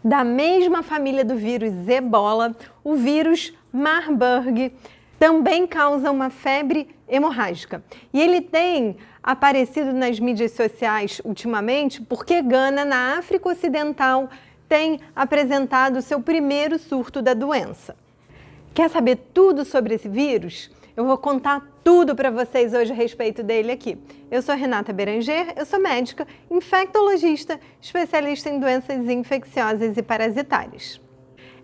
Da mesma família do vírus Ebola, o vírus Marburg também causa uma febre hemorrágica. E ele tem aparecido nas mídias sociais ultimamente porque Gana, na África Ocidental, tem apresentado seu primeiro surto da doença. Quer saber tudo sobre esse vírus? Eu vou contar tudo para vocês hoje a respeito dele aqui. Eu sou Renata Beranger, eu sou médica, infectologista, especialista em doenças infecciosas e parasitárias.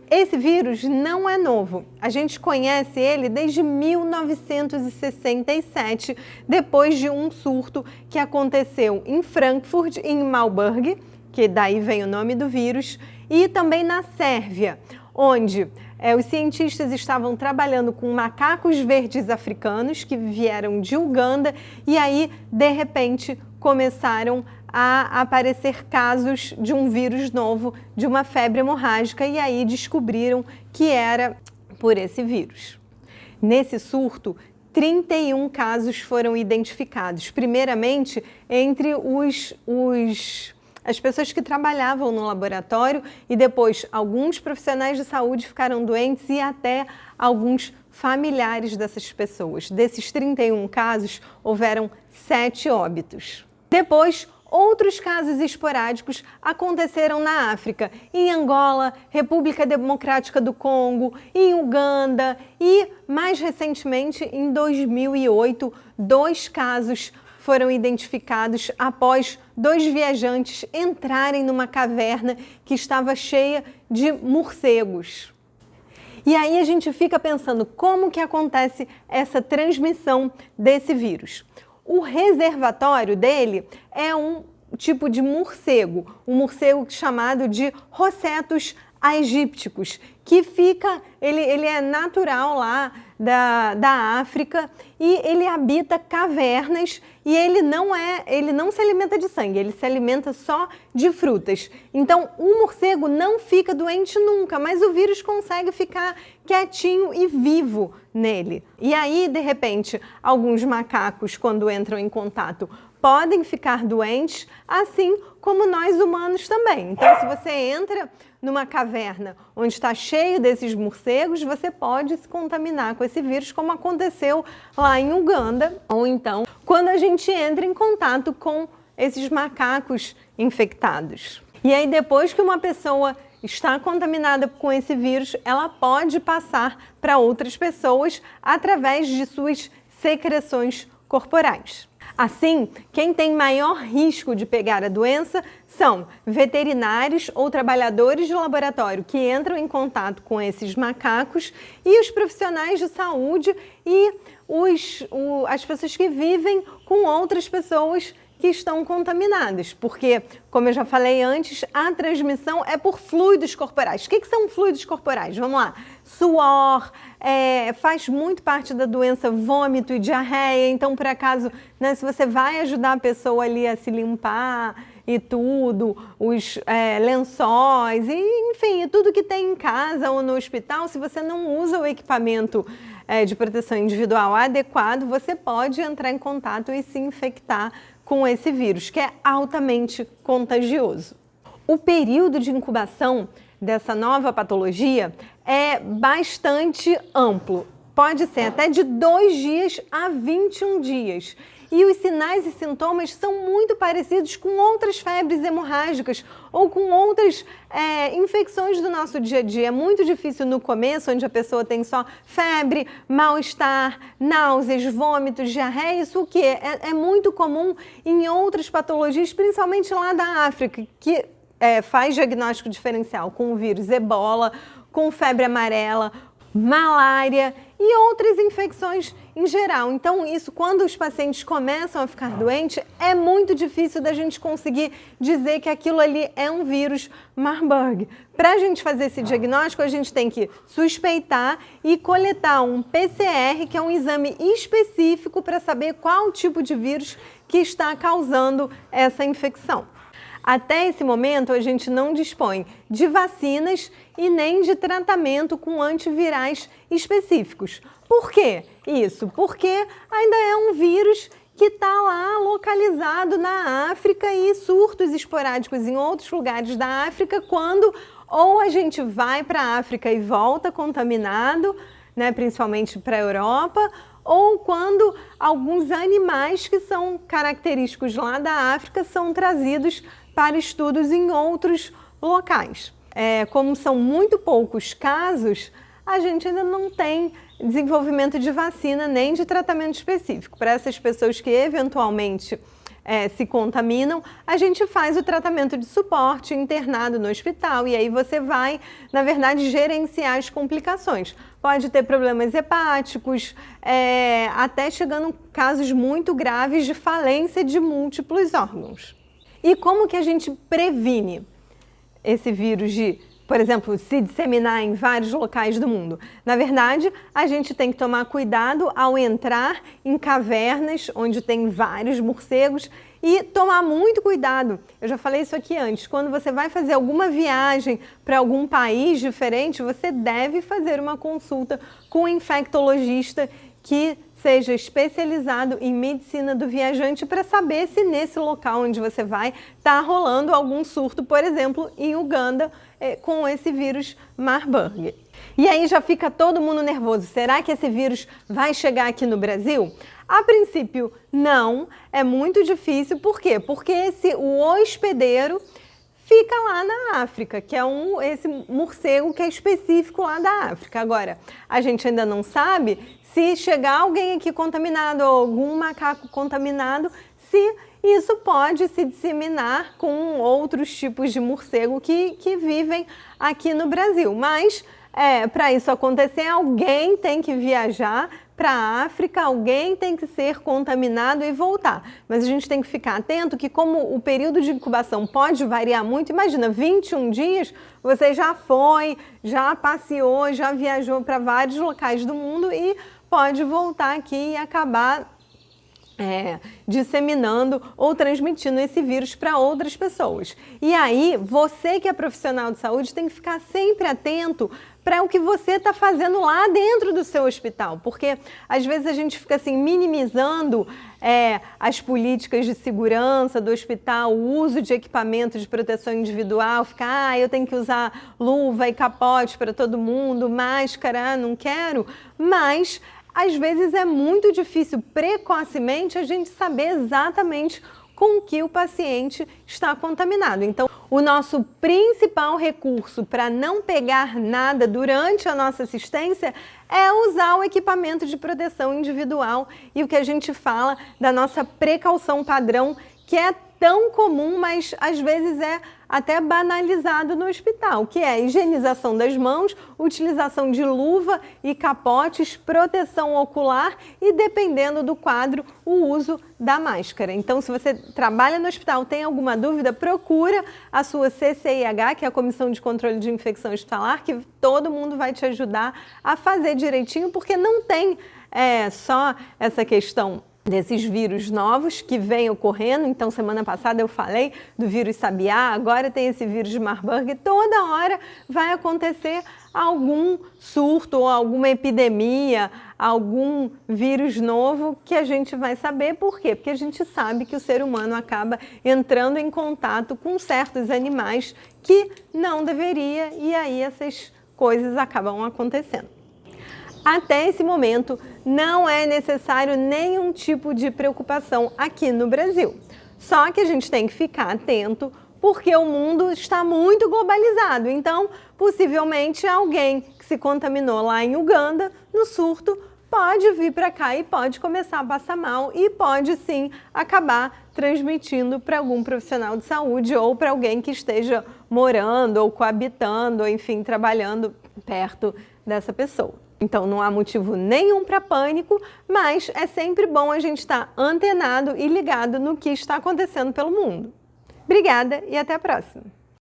Esse vírus não é novo. A gente conhece ele desde 1967, depois de um surto que aconteceu em Frankfurt e em Marburg, que daí vem o nome do vírus, e também na Sérvia, onde os cientistas estavam trabalhando com macacos verdes africanos que vieram de Uganda e aí, de repente, começaram a aparecer casos de um vírus novo, de uma febre hemorrágica, e aí descobriram que era por esse vírus. Nesse surto, 31 casos foram identificados, primeiramente entre as pessoas que trabalhavam no laboratório e depois alguns profissionais de saúde ficaram doentes e até alguns familiares dessas pessoas. Desses 31 casos, houveram 7 óbitos. Depois, outros casos esporádicos aconteceram na África, em Angola, República Democrática do Congo, em Uganda e, mais recentemente, em 2008, 2 casos foram identificados após 2 viajantes entrarem numa caverna que estava cheia de morcegos. E aí a gente fica pensando como que acontece essa transmissão desse vírus. O reservatório dele é um tipo de morcego, um morcego chamado de Rosetus aegypticos, que ele é natural lá da África e ele habita cavernas e ele não se alimenta de sangue, ele se alimenta só de frutas. Então o morcego não fica doente nunca, mas o vírus consegue ficar quietinho e vivo nele. E aí, de repente, alguns macacos, quando entram em contato, podem ficar doentes, assim como nós humanos também. Então, se você entra numa caverna onde está cheio desses morcegos, você pode se contaminar com esse vírus, como aconteceu lá em Uganda, ou então quando a gente entra em contato com esses macacos infectados. E aí, depois que uma pessoa está contaminada com esse vírus, ela pode passar para outras pessoas através de suas secreções corporais. Assim, quem tem maior risco de pegar a doença são veterinários ou trabalhadores de laboratório que entram em contato com esses macacos e os profissionais de saúde e as pessoas que vivem com outras pessoas que estão contaminadas, porque, como eu já falei antes, a transmissão é por fluidos corporais. O que são fluidos corporais? Vamos lá. Suor, faz muito parte da doença vômito e diarreia, então, por acaso, né, se você vai ajudar a pessoa ali a se limpar e tudo, os lençóis, e, enfim, tudo que tem em casa ou no hospital, se você não usa o equipamento de proteção individual adequado, você pode entrar em contato e se infectar com esse vírus, que é altamente contagioso. O período de incubação dessa nova patologia é bastante amplo. Pode ser até de 2 dias a 21 dias. E os sinais e sintomas são muito parecidos com outras febres hemorrágicas ou com outras infecções do nosso dia a dia. É muito difícil no começo, onde a pessoa tem só febre, mal-estar, náuseas, vômitos, diarreia. Isso o quê? É muito comum em outras patologias, principalmente lá da África, que faz diagnóstico diferencial com o vírus Ebola, com febre amarela, malária e outras infecções em geral. Então, isso, quando os pacientes começam a ficar doentes, é muito difícil da gente conseguir dizer que aquilo ali é um vírus Marburg. Para a gente fazer esse diagnóstico, a gente tem que suspeitar e coletar um PCR, que é um exame específico para saber qual tipo de vírus que está causando essa infecção. Até esse momento, a gente não dispõe de vacinas e nem de tratamento com antivirais específicos. Por quê? Isso, porque ainda é um vírus que está lá localizado na África e surtos esporádicos em outros lugares da África, quando ou a gente vai para a África e volta contaminado, né, principalmente para a Europa, ou quando alguns animais que são característicos lá da África são trazidos para estudos em outros locais. Como são muito poucos casos, a gente ainda não tem desenvolvimento de vacina nem de tratamento específico. Para essas pessoas que eventualmente se contaminam, a gente faz o tratamento de suporte internado no hospital e aí você vai, na verdade, gerenciar as complicações. Pode ter problemas hepáticos, até chegando casos muito graves de falência de múltiplos órgãos. E como que a gente previne esse vírus de, por exemplo, se disseminar em vários locais do mundo? Na verdade, a gente tem que tomar cuidado ao entrar em cavernas onde tem vários morcegos e tomar muito cuidado. Eu já falei isso aqui antes. Quando você vai fazer alguma viagem para algum país diferente, você deve fazer uma consulta com um infectologista que seja especializado em medicina do viajante para saber se nesse local onde você vai está rolando algum surto, por exemplo, em Uganda, com esse vírus Marburg. E aí já fica todo mundo nervoso. Será que esse vírus vai chegar aqui no Brasil? A princípio, não. É muito difícil. Por quê? Porque o hospedeiro fica lá na África, que é esse morcego que é específico lá da África. Agora, a gente ainda não sabe se chegar alguém aqui contaminado ou algum macaco contaminado, se isso pode se disseminar com outros tipos de morcego que vivem aqui no Brasil. Mas, para isso acontecer, alguém tem que viajar para a África, alguém tem que ser contaminado e voltar. Mas a gente tem que ficar atento que, como o período de incubação pode variar muito, imagina, 21 dias, você já foi, já passeou, já viajou para vários locais do mundo e pode voltar aqui e acabar disseminando ou transmitindo esse vírus para outras pessoas. E aí, você que é profissional de saúde tem que ficar sempre atento para o que você está fazendo lá dentro do seu hospital, porque às vezes a gente fica assim minimizando as políticas de segurança do hospital, o uso de equipamento de proteção individual, fica, eu tenho que usar luva e capote para todo mundo, máscara, não quero, mas às vezes é muito difícil precocemente a gente saber exatamente com que o paciente está contaminado. Então, o nosso principal recurso para não pegar nada durante a nossa assistência é usar o equipamento de proteção individual e o que a gente fala da nossa precaução padrão, que é tão comum, mas às vezes é até banalizado no hospital, que é a higienização das mãos, utilização de luva e capotes, proteção ocular e, dependendo do quadro, o uso da máscara. Então, se você trabalha no hospital, tem alguma dúvida, procura a sua CCIH, que é a Comissão de Controle de Infecção Hospitalar, que todo mundo vai te ajudar a fazer direitinho, porque não tem só essa questão desses vírus novos que vêm ocorrendo. Então, semana passada eu falei do vírus sabiá, agora tem esse vírus de Marburg. Toda hora vai acontecer algum surto ou alguma epidemia, algum vírus novo que a gente vai saber. Por quê? Porque a gente sabe que o ser humano acaba entrando em contato com certos animais que não deveria e aí essas coisas acabam acontecendo. Até esse momento, não é necessário nenhum tipo de preocupação aqui no Brasil. Só que a gente tem que ficar atento porque o mundo está muito globalizado. Então, possivelmente, alguém que se contaminou lá em Uganda, no surto, pode vir para cá e pode começar a passar mal e pode sim acabar transmitindo para algum profissional de saúde ou para alguém que esteja morando ou coabitando, ou enfim, trabalhando perto dessa pessoa. Então, não há motivo nenhum para pânico, mas é sempre bom a gente estar antenado e ligado no que está acontecendo pelo mundo. Obrigada e até a próxima!